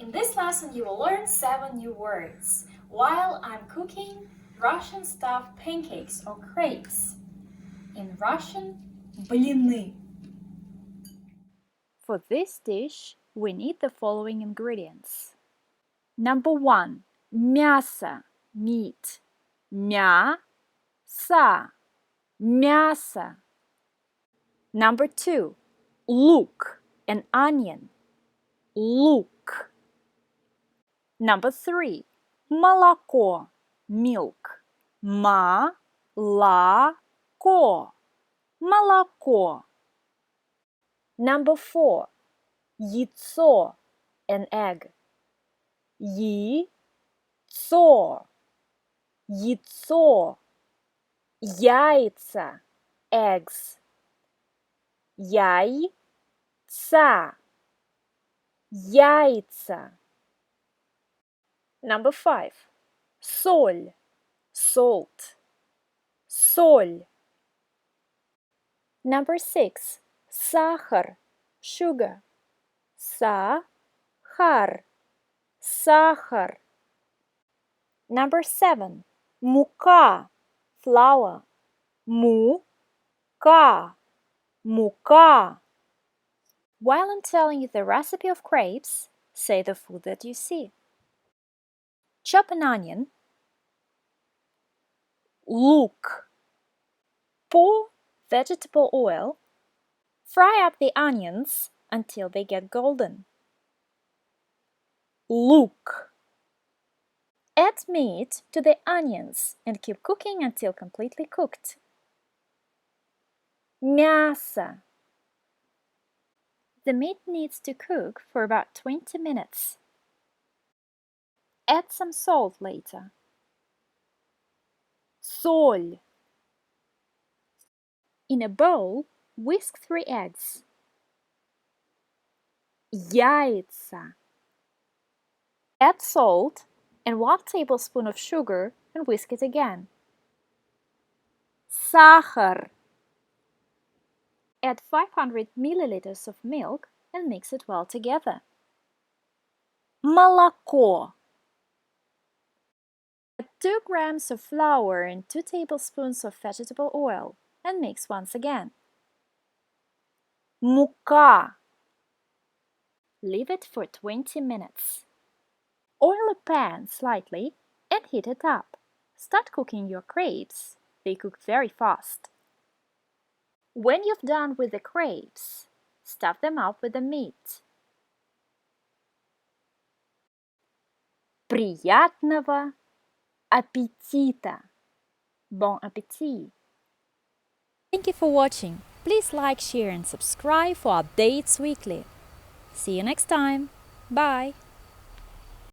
In this lesson, you will learn 7 new words while I'm cooking Russian stuffed pancakes or crepes. In Russian, блины. For this dish, we need the following ingredients. Number 1. Мясо, meat. Мясо, мясо. Number 2. Лук, an onion. Лук. Number 3. Молоко, milk. Молоко, молоко. Number 4. Яйцо, an egg. Яйцо, яйцо. Яйца, eggs. Яйца, яйца. Number 5. Соль, salt. Соль. Number 6. Сахар, sugar. Сахар, сахар. Number 7. Мука, flour. Мука, мука. While I'm telling you the recipe of crepes, say the food that you see. Chop an onion. Лук. Pour vegetable oil. Fry up the onions until they get golden. Лук. Add meat to the onions and keep cooking until completely cooked. Мясо. The meat needs to cook for about 20 minutes. Add some salt later. Соль. In a bowl, whisk 3 eggs. Яйца. Add salt and 1 tablespoon of sugar and whisk it again. Sahar. Add 500 milliliters of milk and mix it well together. Молоко. Add 2 grams of flour and 2 tablespoons of vegetable oil and mix once again. Мука. Leave it for 20 minutes. Oil a pan slightly and heat it up. Start cooking your crepes. They cook very fast. When you've done with the crepes, stuff them up with the meat. Приятного аппетита! Bon appétit! Thank you for watching. Please like, share and subscribe for updates weekly. See you next time. Bye!